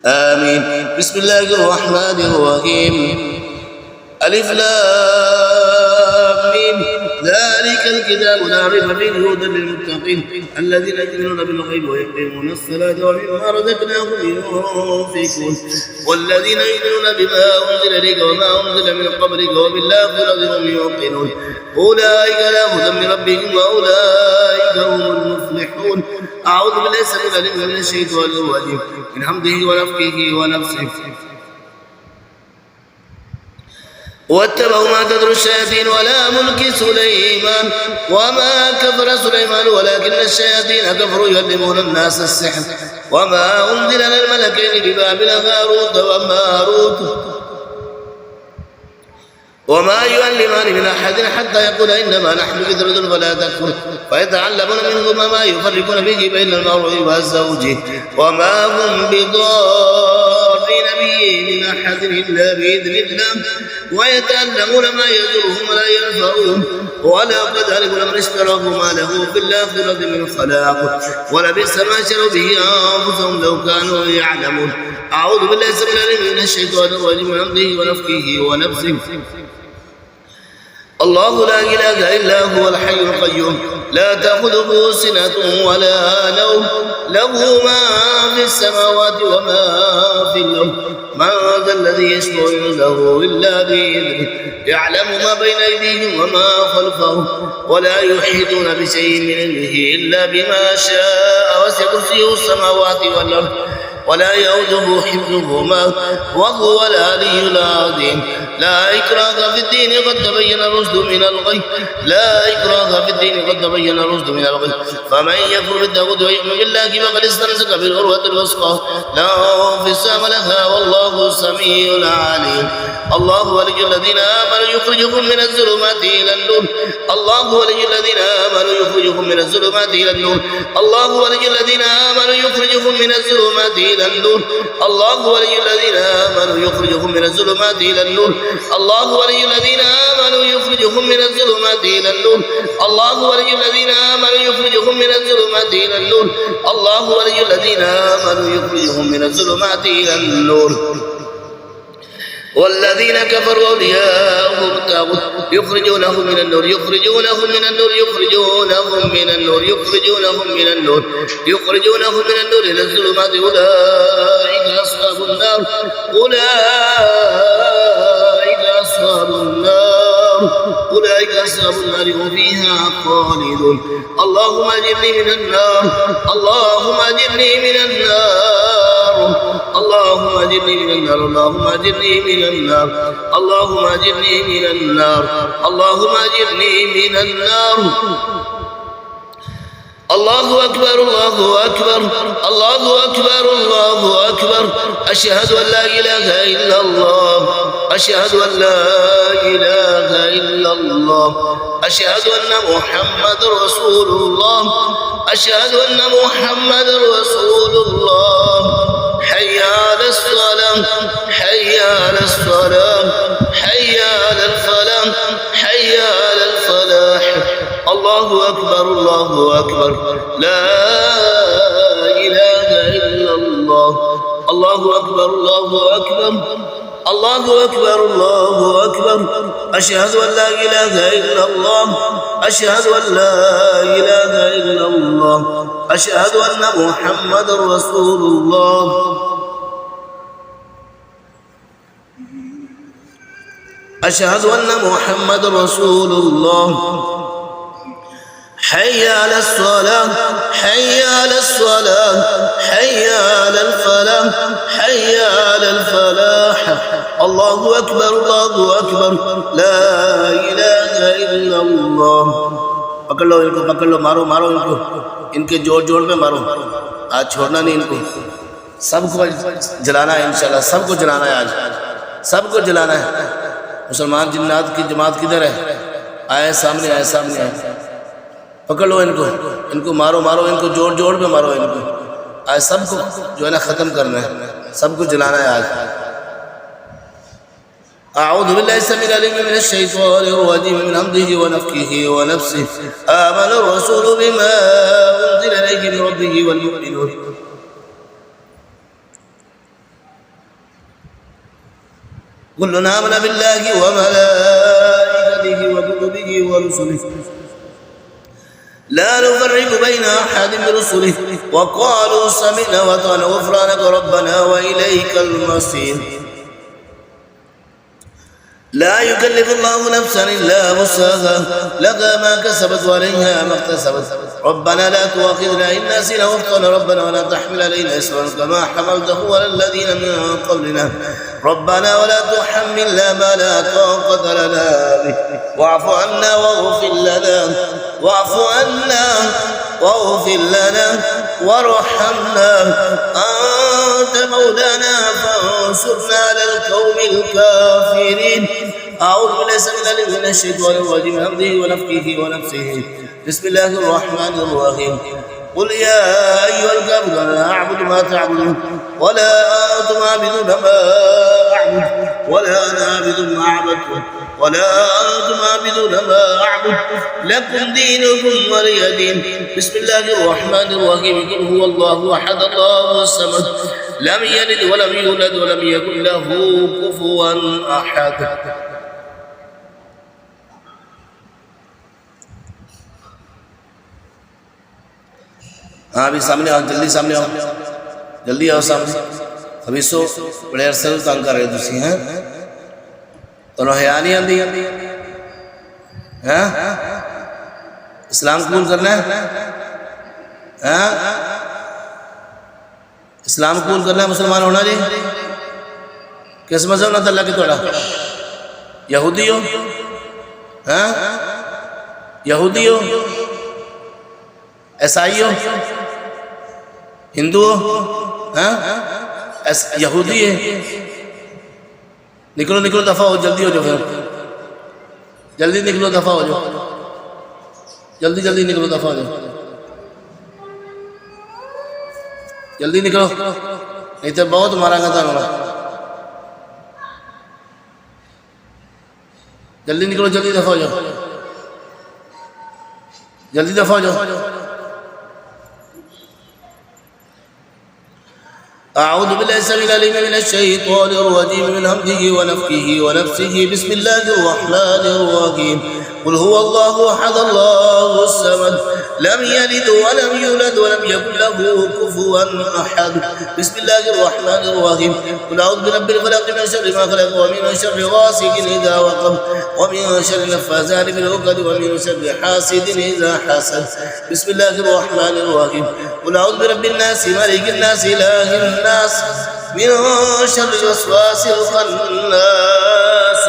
آمين. بسم الله الرحمن الرحيم. ألف لام ميم. ذلك الكتاب لا ريب فيه هدى للمتقين الذين يؤمنون بالغيب ويقيمون الصلاة ومما رزقناهم ينفقون والذين يؤمنون بما أنزل إليك وما أنزل من قبلك وبالآخرة هم يوقنون أولئك على هدى من ربهم وأولئك هم المفلحون. أعوذ بالله السميع العليم من الشيطان الرجيم من حمده ونفخه ونفسه. واتبعوا ما تتلو الشياطين على ملك سليمان وما كفر سليمان ولكن الشياطين كفروا يعلمون الناس السحر وما أنزل على الملكين ببابل هاروت وماروت وما يعلمان من أحد حتى يقول إنما نحن فتنة فلا تكفر فيتعلمون منهما ما يفرقون به بين المرء والزوج وما هم بضارين به من أحد إلا بإذن الله ويتعلمون ما يضرهم ولا ينفعهم ولقد علموا لمن اشتراه ما له في الآخرة من خلاق ولبئس ما شروا به أنفسهم لو كانوا يعلمون. أعوذ بالله السميع العليم من الشيطان الرجيم من حمده ونفخه ونفسه. الله لا إله إلا هو الحي القيوم لا تأخذه سنة ولا نوم له ما في السماوات وما في الأرض من ذا الذي يشفع عنده إلا بإذنه يعلم ما بين أيديهم وما خلفهم ولا يحيطون بشيء من علمه إلا بما شاء وسع كرسيه السماوات والأرض ولا يؤوده حفظهما وهو العلي العظيم. لا إكراه في الدين قد تبين الرشد من الغي لا إكراه في الدين قد تبين الرشد من الغي فمن يكفر بالطاغوت ويؤمن بالله فقد استمسك بالعروة الوثقى لا انفصام لها والله سميع عليم. الله ولي الذين آمنوا يخرجهم من الظلمات إلى النور الله ولي الذين آمنوا يخرجهم من الظلمات إلى النور الله ولي الذين آمنوا يخرجهم من الظلمات إلى النور الله ولي الذين آمنوا يخرجهم من الظلمات إلى النور الله ولي الذين آمنوا يخرجهم من الظلمات إلى النور الله ولي الذين آمنوا يخرجهم من الظلمات إلى النور الله ولي الذين آمنوا يخرجهم من الظلمات إلى النور والذين كفروا أولياءهم الطاغوت يخرجونهم من النور يخرجونهم من النور يخرجونهم من النور يخرجونهم من النور يخرجونهم من النور إلى الظلمات أولئك أصحاب النار أولئك أصحاب النار أولئك أصحاب النار هم فيها خالدون. اللهم أجرني من النار اللهم أجرني من النار اللهم أجرني من النار اللهم أجرني من النار اللهم أجرني من النار اللهم أجرني من النار. الله أكبر الله أكبر الله أكبر الله أكبر أشهد أن لا إله إلا الله أشهد أن لا إله إلا الله أشهد أن محمد رسول الله أشهد أن محمد رسول الله. حي على الصلاة حي على الصلاة حي على الفلاح حي على الفلاح. الله أكبر الله أكبر لا إله إلا الله. الله أكبر الله أكبر الله أكبر الله أكبر أشهد أن لا إله إلا الله أشهد أن لا إله إلا الله أشهد أن محمد رسول الله. أشهد أن محمد رسول الله. حي على الصلاة حي على الصلاة حي على الفلاح حي على الفلاح. الله أكبر الله أكبر لا إله إلا الله. पकड़ लो मारो मारो इनको इनके जोड़ जोड़ पे मारो आज छोड़ना नहीं इनको सबको जलाना है इंशाल्लाह सबको जलाना है आज सबको जलाना है. मुसलमान जिन्नात की जमात किधर है आए सामने आए पकड़ लो इनको इनको मारो मारो इनको जोड़ जोड़ पे मारो इनको आज सबको जो है ना ख़त्म करना है सबको जलाना है आज. أعوذ بالله السميع العليم من الشيطان الرجيم من حمده ونفخه ونفسه. آمن الرسول بما أنزل إليه من ربه والمؤمنون كلنا آمن بالله وملائكته وكتبه ورسله لا نفرق بين أحد من رسله وقالوا سمعنا وأطعنا غفرانك ربنا وإليك المصير. لا يكلف الله نفسا إلا وسعها لها ما كسبت وعليها ما اكتسبت ربنا لا تؤاخذنا إن نسينا واخطأنا ربنا ولا تحمل علينا إصرا كما حملته على الذين من قبلنا ربنا ولا تحملنا ما لا طاقة لنا به واعف عنا واغفر لنا وارحمنا أنت مولانا فانصرنا على القوم الكافرين. أعوذ بالله من الشيطان الرجيم من همزه ونفخه ونفسه. بسم الله الرحمن الرحيم. قل يا أيها الكافرون لا أعبد ما تعبدون ولا أنتم عابدون ما أعبد ولا أنا عابد ما عبدتم ولا أنتم عابدون ما أعبد لكم دينكم ولي دين. بسم الله الرحمن الرحيم. قل هو الله أحد الله الصمد لم يلد ولم يولد ولم يكن له كفوا أحد. हाँ अभी सामने आओ, जल्दी सामने आओ, जल्दी आओ सामने. अभी सो बड़े अरसे से तंग कर रहे तुसी हैं तो हया नहीं आती हैं. इस्लाम कबूल करना है हैं? इस्लाम कबूल करना है, मुसलमान होना जी. किस मजहब ना तल्ला के थोड़ा यहूदी हो हैं? यहूदी हो, ईसाई हो, हिंदू हो, यहूदी है. निकलो निकलो दफा हो, जल्दी हो जाओ, फिर जल्दी निकलो दफा हो जाओ, जल्दी जल्दी निकलो दफा हो जाओ, जल्दी निकलो नहीं तो बहुत मारांगा था. जल्दी निकलो, जल्दी दफा हो जाओ, जल्दी दफा हो जाओ. أعوذ بالله السميع العليم من الشيطان الرجيم من همزه ونفخه ونفسه. بسم الله الرحمن الرحيم. قل هو الله أحد الله الصمد لم يلد ولم يولد ولم يكن له كفوا أحد. بسم الله الرحمن الرحيم. قل أعوذ برب الفلق من شر ما خلق ومن شر غاسق إذا وقب ومن شر النفاثات في العقد ومن شر حاسد إذا حسد. بسم الله الرحمن الرحيم. قل أعوذ برب الناس ملك الناس إله الناس من شر الوسواس الخناس